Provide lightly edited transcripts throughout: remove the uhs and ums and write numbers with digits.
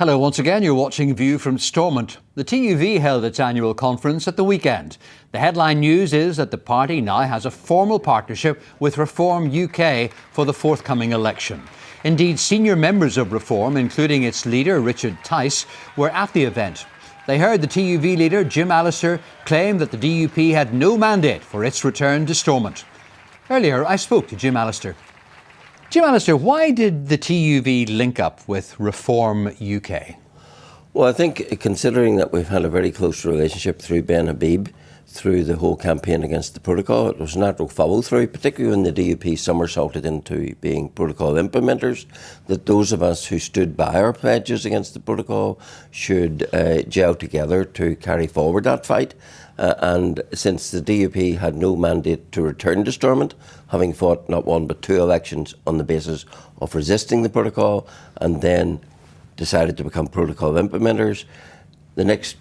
Hello once again, you're watching View from Stormont. The TUV held its annual conference at the weekend. The headline news is that the party now has a formal partnership with Reform UK for the forthcoming election. Indeed, senior members of Reform, including its leader Richard Tice, were at the event. They heard the TUV leader Jim Allister claim that the DUP had no mandate for its return to Stormont. Earlier, I spoke to Jim Allister. Jim Allister, why did the TUV link up with Reform UK? Well, I think considering that we've had a very close relationship through Ben Habib, through the whole campaign against the protocol, it was a natural follow-through, particularly when the DUP somersaulted into being protocol implementers, that those of us who stood by our pledges against the protocol should gel together to carry forward that fight. And since the DUP had no mandate to return to Stormont, having fought not one but two elections on the basis of resisting the protocol and then decided to become protocol implementers, the next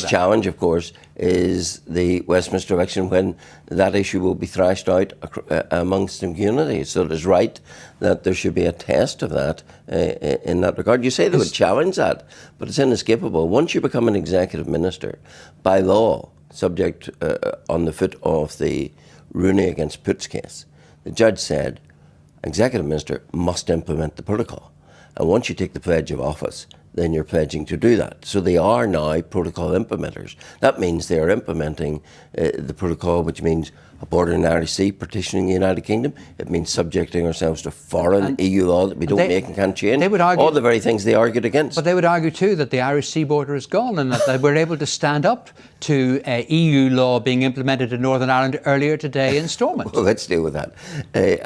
challenge, of course, is the Westminster election, when that issue will be thrashed out amongst the community. So it is right that there should be a test of that in that regard. You say they would challenge that, but it's inescapable. Once you become an executive minister, by law, subject on the foot of the Rooney against Putz case, the judge said, executive minister must implement the protocol. And once you take the pledge of office, then you're pledging to do that. So they are now protocol implementers. That means they are implementing the protocol, which means a border in the Irish Sea, partitioning the United Kingdom. It means subjecting ourselves to foreign EU law that we don't make and can't change. They would argue, all the very things they argued against. But they would argue too that the Irish Sea border is gone and that we're able to stand up to EU law being implemented in Northern Ireland earlier today in Stormont. Well, let's deal with that.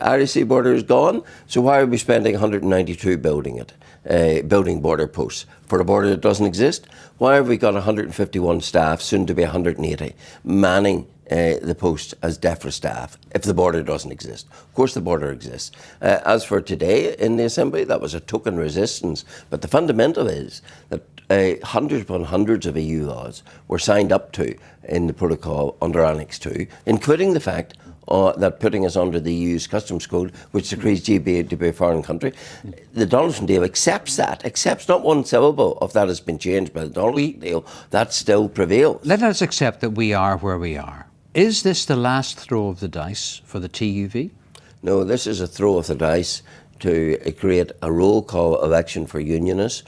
Irish Sea border is gone, so why are we spending 192 building border posts for a border that doesn't exist? Why have we got 151 staff, soon to be 180, manning the post as DEFRA staff if the border doesn't exist? Of course the border exists. As for today in the Assembly, that was a token resistance, but the fundamental is that hundreds upon hundreds of EU laws were signed up to in the protocol under Annex 2, including the fact that putting us under the EU's customs code, which decrees GB to be a foreign country. The Donaldson deal accepts not one syllable of that has been changed by the Donaldson deal. That still prevails. Let us accept that we are where we are. Is this the last throw of the dice for the TUV? No, this is a throw of the dice to create a roll call election for unionists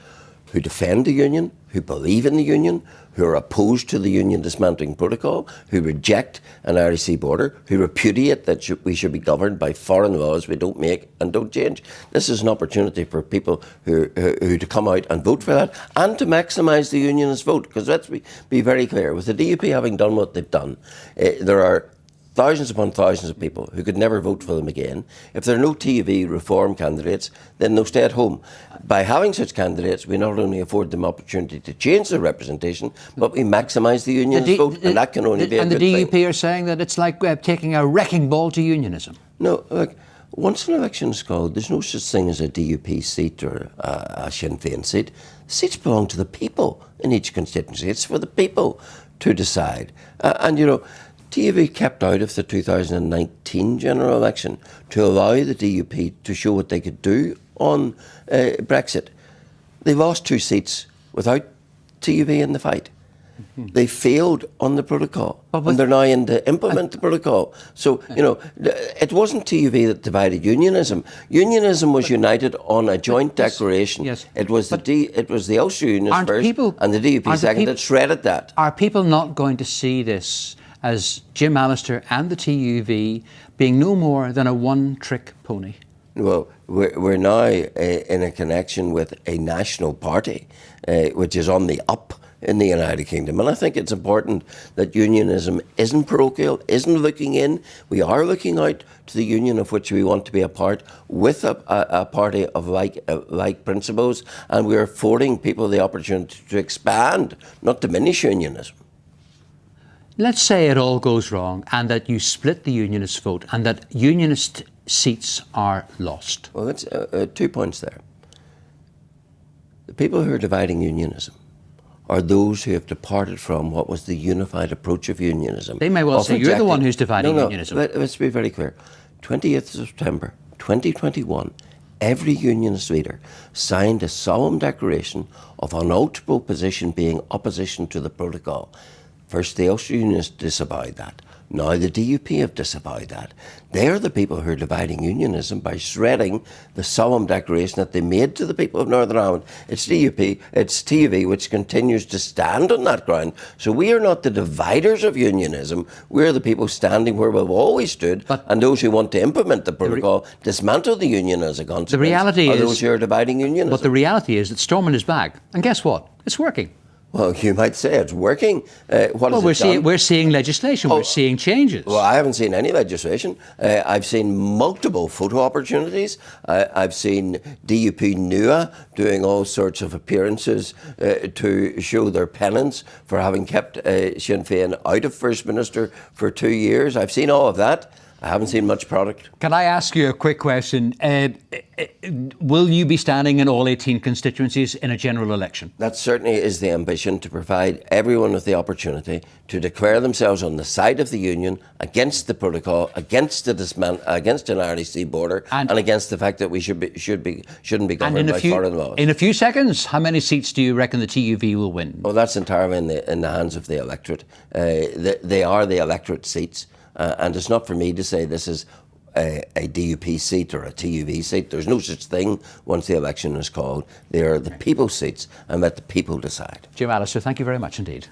who defend the union, who believe in the union, who are opposed to the union dismantling protocol, who reject an Irish Sea border, who repudiate that we should be governed by foreign laws we don't make and don't change. This is an opportunity for people who to come out and vote for that and to maximise the unionist vote. Because let's be very clear, with the DUP having done what they've done, there are thousands upon thousands of people who could never vote for them again. If there are no TUV reform candidates, then they'll stay at home. By having such candidates, we not only afford them opportunity to change their representation, but we maximise the unionist vote, and that can only be a good thing. And the DUP are saying that it's like taking a wrecking ball to unionism. No, look, once an election is called, there's no such thing as a DUP seat or a Sinn Féin seat. The seats belong to the people in each constituency. It's for the people to decide. And, you know, TUV kept out of the 2019 general election to allow the DUP to show what they could do on Brexit. They lost 2 seats without TUV in the fight. They failed on the protocol, and they're now in to implement the protocol. So, you know, it wasn't TUV that divided unionism. Unionism was united on a joint declaration. Yes. It was the Ulster Unionists first, and the DUP second that shredded that. Are people not going to see this as Jim Allister and the TUV being no more than a one-trick pony? Well, we're now in a connection with a national party, which is on the up in the United Kingdom. And I think it's important that unionism isn't parochial, isn't looking in. We are looking out to the union of which we want to be a part, with a party of like principles, and we're affording people the opportunity to expand, not diminish unionism. Let's say it all goes wrong and that you split the unionist vote and that unionist seats are lost. Well, that's 2 points there. The people who are dividing unionism are those who have departed from what was the unified approach of unionism. They may well say you're the one who's dividing unionism. Let's be very clear. 28th of September 2021, every unionist leader signed a solemn declaration of unalterable position being opposition to the protocol. First, the Ulster Unionists disavowed that. Now the DUP have disavowed that. They are the people who are dividing unionism by shredding the solemn declaration that they made to the people of Northern Ireland. It's DUP, it's TUV which continues to stand on that ground. So we are not the dividers of unionism. We're the people standing where we've always stood, and those who want to implement the protocol, dismantle the union as a consequence. The reality are is those who are dividing unionism. But the reality is that Stormont is back. And guess what? It's working. Well, you might say it's working. We're seeing legislation. We're seeing changes. Well, I haven't seen any legislation. I've seen multiple photo opportunities. I've seen DUP NUA doing all sorts of appearances to show their penance for having kept Sinn Féin out of First Minister for 2 years. I've seen all of that. I haven't seen much product. Can I ask you a quick question? Will you be standing in all 18 constituencies in a general election? That certainly is the ambition, to provide everyone with the opportunity to declare themselves on the side of the union, against the protocol, against an Irish Sea border, and against the fact that we shouldn't be governed by foreign laws. In a few seconds, how many seats do you reckon the TUV will win? Well, that's entirely in the hands of the electorate. They are the electorate seats. And it's not for me to say this is a DUP seat or a TUV seat. There's no such thing once the election is called. They are the people's seats, and let the people decide. Jim Allister, thank you very much indeed.